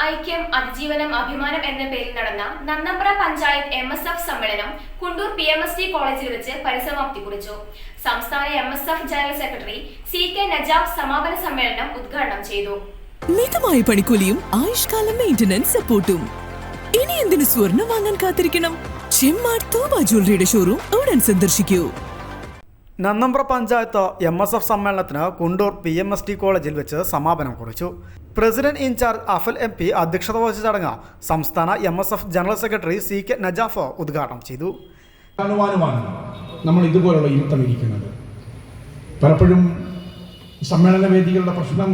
ഐക്യം അതിജീവനം അഭിമാനം എന്ന പേരിൽ നടന്ന നന്നമ്പ്ര പഞ്ചായത്ത് MSF സമ്മേളനം കുണ്ടൂർ PMST കോളേജിൽ വെച്ച് പരിസമാപ്തി കുറിച്ചു. സംസ്ഥാന MSF general secretary CK Najaf സമാപന സമ്മേളനം ഉദ്ഘാടനം ചെയ്തു. മിതമായ പണിക്കൂലിയും ആയുഷ്കാലം മെയിന്റനൻസ് സപ്പോർട്ടും. ഇനി എന്തിനു സ്വർണം വാങ്ങാൻ കാത്തിരിക്കണം? ചെമ്മാട് തൂബ ജ്വല്ലറിയുടെ ഷോറൂം ഉടൻ സന്ദർശിക്കൂ. നന്നമ്പ്ര പഞ്ചായത്ത് MSF സമ്മേളനത്തിന് കുണ്ടൂർ PMST കോളേജിൽ വെച്ച് സമാപനം കുറിച്ചു. പ്രസിഡന്റ് ഇൻചാർജ് അഫൽ MP അധ്യക്ഷത വഹിച്ച ചടങ്ങ് സംസ്ഥാന MSF general secretary CK Najaf ഉദ്ഘാടനം ചെയ്തു. നമ്മൾ ഇതുപോലുള്ള ഇരുത്തം ഇരിക്കുന്നത് പലപ്പോഴും സമ്മേളന വേദികളുടെ പ്രശ്നം,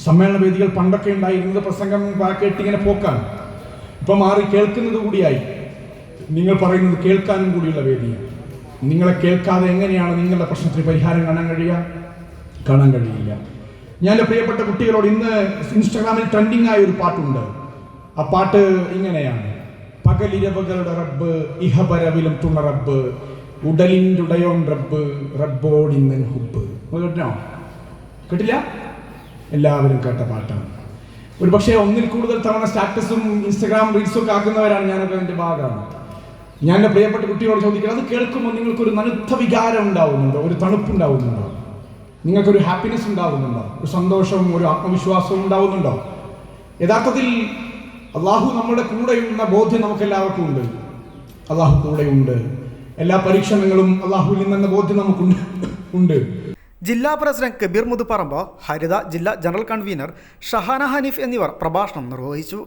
സമ്മേളന വേദികൾ പണ്ടൊക്കെ ഉണ്ടായിരുന്നത് പ്രസംഗം കേട്ടിങ്ങനെ പോക്കാണ്. ഇപ്പം മാറി കേൾക്കുന്നത് കൂടിയായി, നിങ്ങൾ പറയുന്നത് കേൾക്കാനും കൂടിയുള്ള വേദിയാണ്. നിങ്ങളെ കേൾക്കാതെ എങ്ങനെയാണ് നിങ്ങളുടെ പ്രശ്നത്തിന് പരിഹാരം കാണാൻ കഴിയില്ല. ഞാൻ എൻ്റെ പ്രിയപ്പെട്ട കുട്ടികളോട്, ഇന്ന് ഇൻസ്റ്റാഗ്രാമിൽ ട്രെൻഡിങ് ആയ ഒരു പാട്ടുണ്ട്. ആ പാട്ട് ഇങ്ങനെയാണ്: പകലിരവുകളുടെ റബ്ബ്, ഇഹപരവിലും തുണ റബ്ബ്, ഉടലിൻ്റുടയോൺ റബ്ബ്, റബ്ബോടിന്ന് ഹുബ്. കേട്ടോ? കേട്ടില്ല? എല്ലാവരും കേട്ട പാട്ടാണ്. ഒരു പക്ഷേ ഒന്നിൽ കൂടുതൽ തവണ സ്റ്റാറ്റസും ഇൻസ്റ്റാഗ്രാം റീൽസും ഒക്കെ ആക്കുന്നവരാണ് ഞാനൊക്കെ എൻ്റെ ഭാഗമാണ്. ഞാൻ എൻ്റെ പ്രിയപ്പെട്ട കുട്ടികളോട് ചോദിക്കുന്നത്, അത് കേൾക്കുമ്പോൾ നിങ്ങൾക്കൊരു നനുത്ത വികാരം ഉണ്ടാവുന്നുണ്ടോ? ഒരു തണുപ്പുണ്ടാവുന്നുണ്ടോ? നിങ്ങൾക്കൊരു ഹാപ്പിനെസ് ഉണ്ടാവുന്നുണ്ടോ? ഒരു സന്തോഷവും ഒരു ആത്മവിശ്വാസവും ഉണ്ടാവുന്നുണ്ടോ? യഥാർത്ഥത്തിൽ അള്ളാഹു നമ്മുടെ കൂടെയുള്ള ബോധ്യം നമുക്ക് എല്ലാവർക്കും ഉണ്ട്. അള്ളാഹു കൂടെയുണ്ട്. എല്ലാ പരീക്ഷണങ്ങളും അള്ളാഹുവിൽ നിന്നെന്ന ബോധ്യം നമുക്കുണ്ട്. ജില്ലാ പ്രസിഡന്റ് കബീർ മുതുപ്പറമ്പ്, ഹരിത ജില്ലാ ജനറൽ കൺവീനർ ഷഹാന ഹനീഫ് എന്നിവർ പ്രഭാഷണം നിർവഹിച്ചു.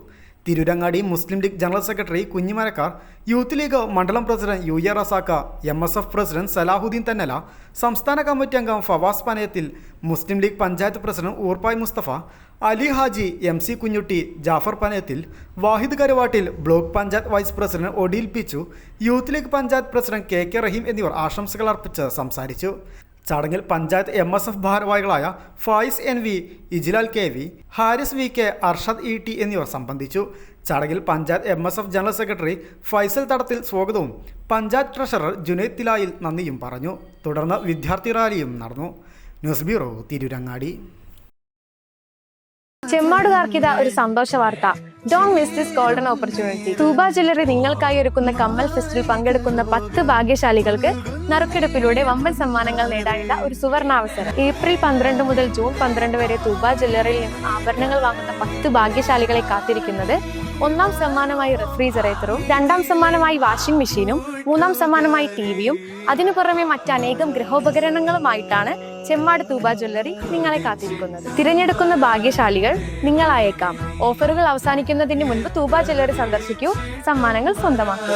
തിരൂരങ്ങാടി മുസ്ലിം ലീഗ് ജനറൽ സെക്രട്ടറി കുഞ്ഞിമരക്കാർ, യൂത്ത് ലീഗ് മണ്ഡലം president UA Razak, MSF president Salahuddin Thannala, സംസ്ഥാന കമ്മിറ്റി അംഗം Fawas Panayathil, Muslim League panchayat president Oorppay Musthafa, Ali Haji, MC Kunhutty, Jafar Panayathil, Wahid Karuvattil, block panchayat vice president Odeel Pichu, Youth League panchayat president KK Rahim എന്നിവർ ആശംസകൾ അർപ്പിച്ച് സംസാരിച്ചു. ചടങ്ങിൽ പഞ്ചായത്ത് MSF ഭാരവാഹികളായ Fayis NV, ഇജിലാൽ KV, Haris VK, Arshad ET എന്നിവർ സംബന്ധിച്ചു. ചടങ്ങിൽ panchayat MSF general secretary Faisal Thadathil സ്വാഗതവും പഞ്ചായത്ത് ട്രഷറർ ജുനൈദ് തിലായിൽ നന്ദിയും പറഞ്ഞു. തുടർന്ന് വിദ്യാർത്ഥി റാലിയും നടന്നു. News bureau, Tirurangadi. ചെമ്മാടുകാർക്കിതാ ഒരു സന്തോഷ വാർത്ത. Don't miss this golden opportunity. Tooba jewellery നിങ്ങൾക്കായി ഒരുക്കുന്ന കമ്മൽ ഫെസ്റ്റിൽ പങ്കെടുക്കുന്ന 10 ഭാഗ്യശാലികൾക്ക് നറുക്കെടുപ്പിലൂടെ വമ്പൻ സമ്മാനങ്ങൾ നേടാനുള്ള ഒരു സുവർണാവസരം. ഏപ്രിൽ 12 മുതൽ ജൂൺ 12 വരെ തൂബ ജ്വല്ലറിയിൽ നിന്നും ആഭരണങ്ങൾ വാങ്ങുന്ന 10 ഭാഗ്യശാലികളെ കാത്തിരിക്കുന്നത് 1ാം സമ്മാനമായി റെഫ്രിജറേറ്ററും, 2ാം സമ്മാനമായി വാഷിംഗ് മെഷീനും, 3ാം സമ്മാനമായി TV-യും, അതിനു പുറമെ മറ്റനേകം ഗൃഹോപകരണങ്ങളുമായിട്ടാണ് ചെമ്മാട് തൂബ ജ്വല്ലറി നിങ്ങളെ കാത്തിരിക്കുന്നത്. തിരഞ്ഞെടുക്കുന്ന ഭാഗ്യശാലികൾ നിങ്ങളായേക്കാം. ഓഫറുകൾ അവസാനിക്കുന്നതിന് മുൻപ് തൂബ ജ്വല്ലറി സന്ദർശിക്കൂ, സമ്മാനങ്ങൾ സ്വന്തമാക്കൂ.